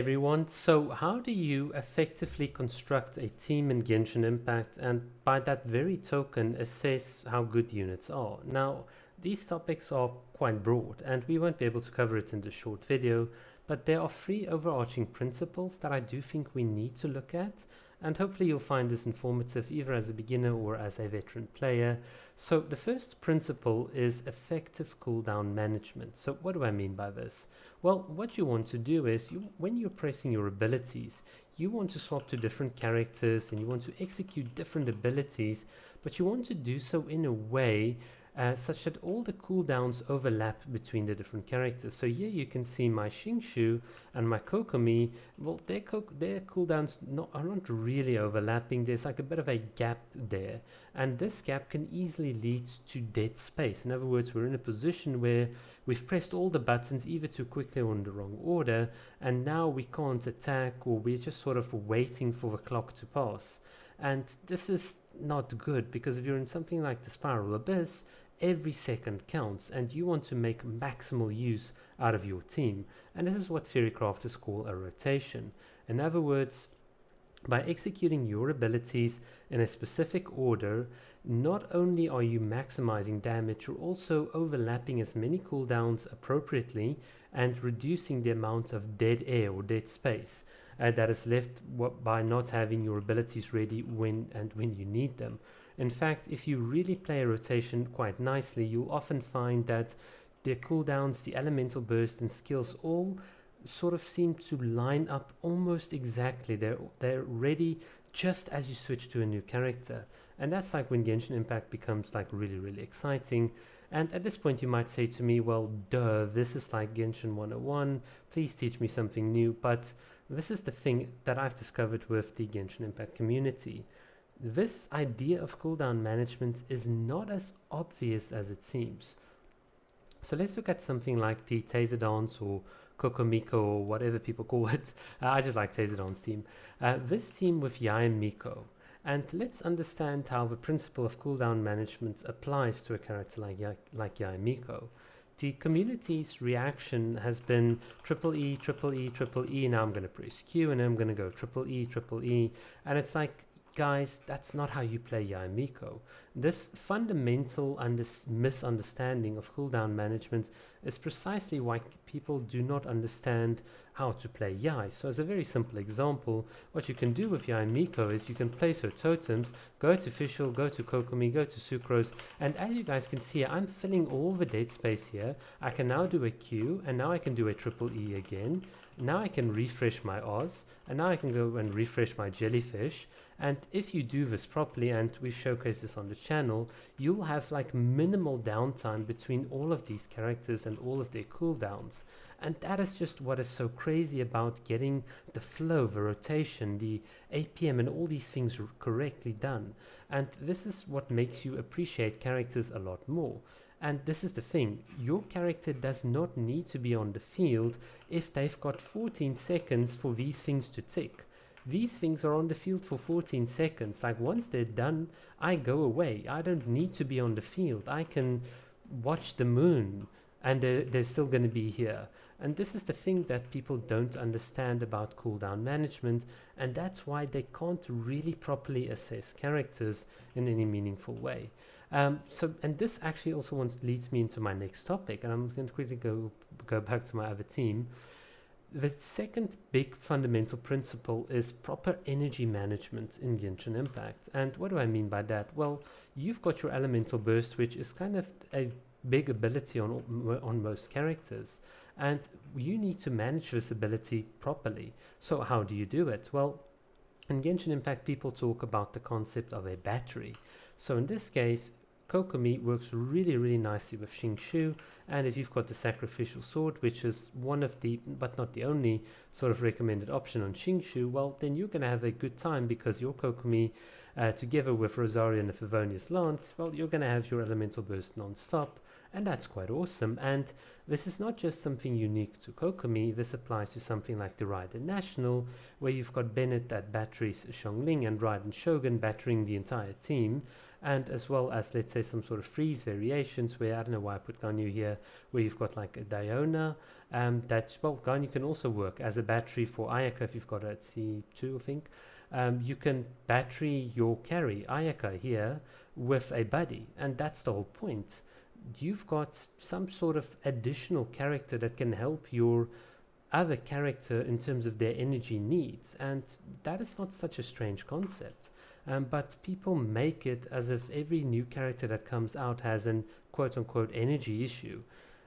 Everyone, so how do you effectively construct a team in Genshin Impact and by that very token assess how good units are? Now, these topics are quite broad and we won't be able to cover it in this short video, but there are three overarching principles that I do think we need to look at, and hopefully you'll find this informative either as a beginner or as a veteran player. So the first principle is effective cooldown management. So what do I mean by this? Well, what you want to do is, when you're pressing your abilities, you want to swap to different characters and you want to execute different abilities, but you want to do so in a way such that all the cooldowns overlap between the different characters. So here you can see my Xingshu and my Kokomi. Well, their cooldowns are not really overlapping. There's like a bit of a gap there, and this gap can easily lead to dead space. In other words, we're in a position where we've pressed all the buttons either too quickly or in the wrong order, and now we can't attack, or we're just sort of waiting for the clock to pass. And this is not good, because if you're in something like the Spiral Abyss, every second counts and you want to make maximal use out of your team. And this is what theory crafters call a rotation. In other words, by executing your abilities in a specific order, not only are you maximizing damage, you're also overlapping as many cooldowns appropriately and reducing the amount of dead air or dead space that is left by not having your abilities ready when you need them. In fact, if you really play a rotation quite nicely, you'll often find that the cooldowns, the elemental burst and skills all sort of seem to line up almost exactly. They're ready just as you switch to a new character. And that's like when Genshin Impact becomes like really exciting. And at this point you might say to me, well, duh, this is like Genshin 101, please teach me something new. But this is the thing that I've discovered with the Genshin Impact community. This idea of cooldown management is not as obvious as it seems. So let's look at something like the Taser Dance or Kokomiko or whatever people call it. I just like Taser Dance team. This team with Yai and Miko. And let's understand how the principle of cooldown management applies to a character like Yai and Miko. The community's reaction has been triple E, triple E, triple E. Now I'm going to press Q and then I'm going to go triple E, triple E. And it's like, guys, that's not how you play Yai and Miko. This fundamental misunderstanding of cooldown management is precisely why people do not understand how to play Yai. So as a very simple example, what you can do with Yai and Miko is you can place her totems, go to Fischl, go to Kokomi, go to Sucrose, and as you guys can see, I'm filling all the dead space here. I can now do a Q, and now I can do a triple E again. Now I can refresh my Oz, and now I can go and refresh my Jellyfish. And if you do this properly, and we showcase this on the channel, you'll have like minimal downtime between all of these characters and all of their cooldowns. And that is just what is so crazy about getting the flow, the rotation, the APM and all these things correctly done. And this is what makes you appreciate characters a lot more. And this is the thing, your character does not need to be on the field if they've got 14 seconds for these things to tick. These things are on the field for 14 seconds. Like once they're done, I go away. I don't need to be on the field. I can watch the moon and they're still going to be here. And this is the thing that people don't understand about cooldown management, and that's why they can't really properly assess characters in any meaningful way. And this actually also leads me into my next topic, and I'm going to quickly go back to my other team. The second big fundamental principle is proper energy management in Genshin Impact. And what do I mean by that? Well, you've got your elemental burst, which is kind of a big ability on most characters, and you need to manage this ability properly. So how do you do it? Well, in Genshin Impact people talk about the concept of a battery. So in this case, Kokomi works really nicely with Xingshu, and if you've got the sacrificial sword, which is one of the, but not the only, sort of recommended option on Xingshu, well, then you're going to have a good time, because your Kokomi, together with Rosaria and the Favonius Lance, well, you're going to have your elemental burst non-stop, and that's quite awesome. And this is not just something unique to Kokomi, this applies to something like the Raiden National, where you've got Bennett that batteries Xiongling and Raiden Shogun battering the entire team. and as well as, let's say, some sort of freeze variations where, I don't know why I put Ganyu here, where you've got like a Diona, well, Ganyu can also work as a battery for Ayaka if you've got a C2, I think. You can battery your carry, Ayaka, here with a buddy, and that's the whole point. You've got some sort of additional character that can help your other character in terms of their energy needs, and that is not such a strange concept. But people make it as if every new character that comes out has an quote-unquote energy issue.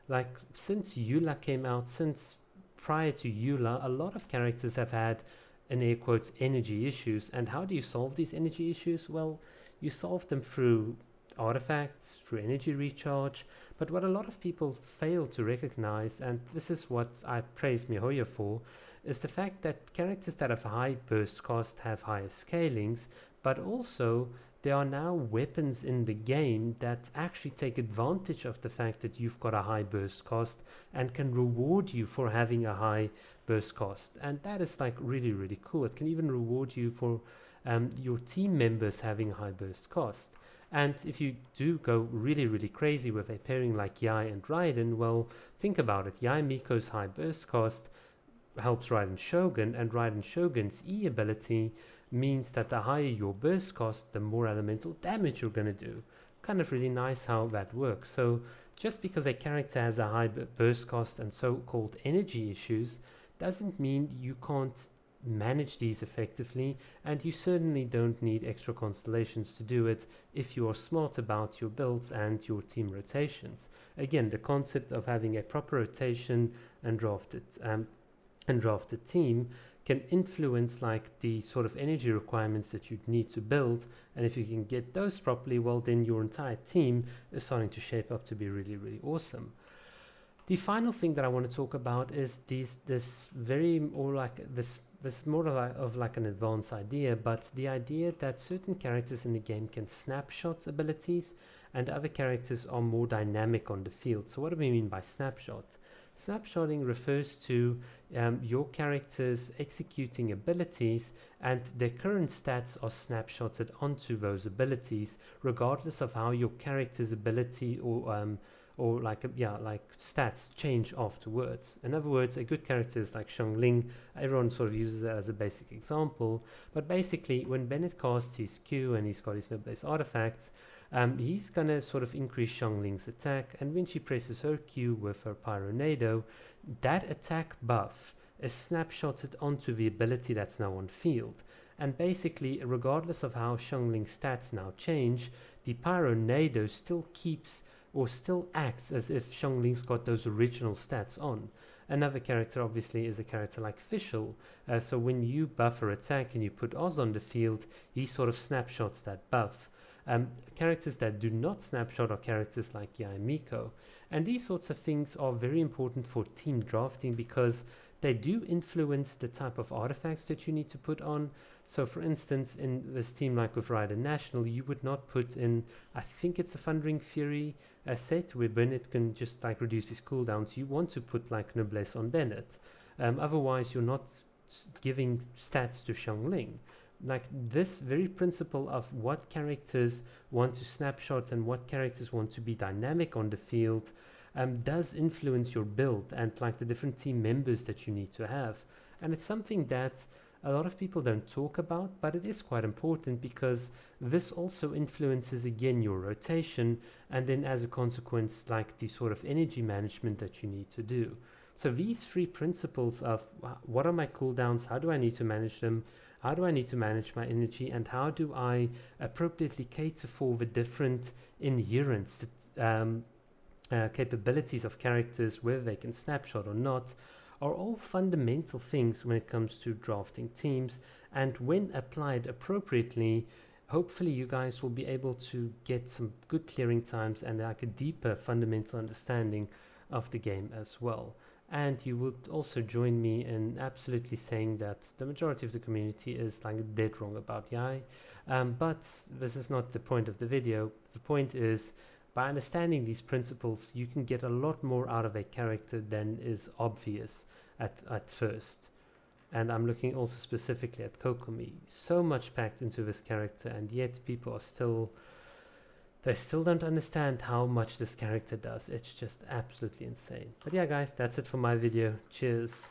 Like, since Eula came out, since prior to Eula, a lot of characters have had, in air quotes, energy issues. And how do you solve these energy issues? Well, you solve them through artifacts, through energy recharge. But what a lot of people fail to recognize, and this is what I praise miHoYo for, is the fact that characters that have high burst cost have higher scalings, but also there are now weapons in the game that actually take advantage of the fact that you've got a high burst cost and can reward you for having a high burst cost. And that is like really, really cool. It can even reward you for your team members having a high burst cost. And if you do go really, really crazy with a pairing like Yai and Raiden, well, think about it. Yai Miko's high burst cost helps Raiden Shogun, and Raiden Shogun's E ability means that the higher your burst cost, the more elemental damage you're going to do. Kind of really nice how that works. So just because a character has a high burst cost and so-called energy issues doesn't mean you can't manage these effectively, and you certainly don't need extra constellations to do it if you are smart about your builds and your team rotations. Again, the concept of having a proper rotation and drafted team can influence like the sort of energy requirements that you need to build, and if you can get those properly, well, then your entire team is starting to shape up to be really, really awesome. The final thing that I want to talk about is this more of like an advanced idea, but the idea that certain characters in the game can snapshot abilities and other characters are more dynamic on the field. So what do we mean by snapshot? Snapshotting refers to your characters executing abilities, and their current stats are snapshotted onto those abilities regardless of how your character's ability or like stats change afterwards. In other words, a good character is like Xiangling. Everyone sort of uses that as a basic example, but basically when Bennett casts his Q and he's got his noblesse artifacts, he's gonna sort of increase Xiangling's attack, and when she presses her Q with her Pyronado, that attack buff is snapshotted onto the ability that's now on field. And basically, regardless of how Xiangling's stats now change, the Pyronado still keeps or still acts as if Xiangling's got those original stats on. Another character obviously is a character like Fischl, so when you buff her attack and you put Oz on the field, he sort of snapshots that buff. Characters that do not snapshot are characters like Yai Miko, and these sorts of things are very important for team drafting because they do influence the type of artifacts that you need to put on. So for instance, in this team like with Raiden National, you would not put in, I think it's a Thundering Fury set where Bennett can just like reduce his cooldowns. You want to put like Noblesse on Bennett, otherwise you're not giving stats to Xiangling. Like this very principle of what characters want to snapshot and what characters want to be dynamic on the field does influence your build and like the different team members that you need to have. And it's something that a lot of people don't talk about, but it is quite important because this also influences again your rotation, and then as a consequence like the sort of energy management that you need to do. So these three principles of what are my cooldowns, how do I need to manage them, how do I need to manage my energy, and how do I appropriately cater for the different inherent capabilities of characters, whether they can snapshot or not, are all fundamental things when it comes to drafting teams. And when applied appropriately, hopefully you guys will be able to get some good clearing times and like a deeper fundamental understanding of the game as well. And you would also join me in absolutely saying that the majority of the community is like dead wrong about Yai. But this is not the point of the video. The point is, by understanding these principles, you can get a lot more out of a character than is obvious at first. And I'm looking also specifically at Kokomi. So much packed into this character, and yet people are still they still don't understand how much this character does. It's just absolutely insane. But yeah guys, that's it for my video. Cheers.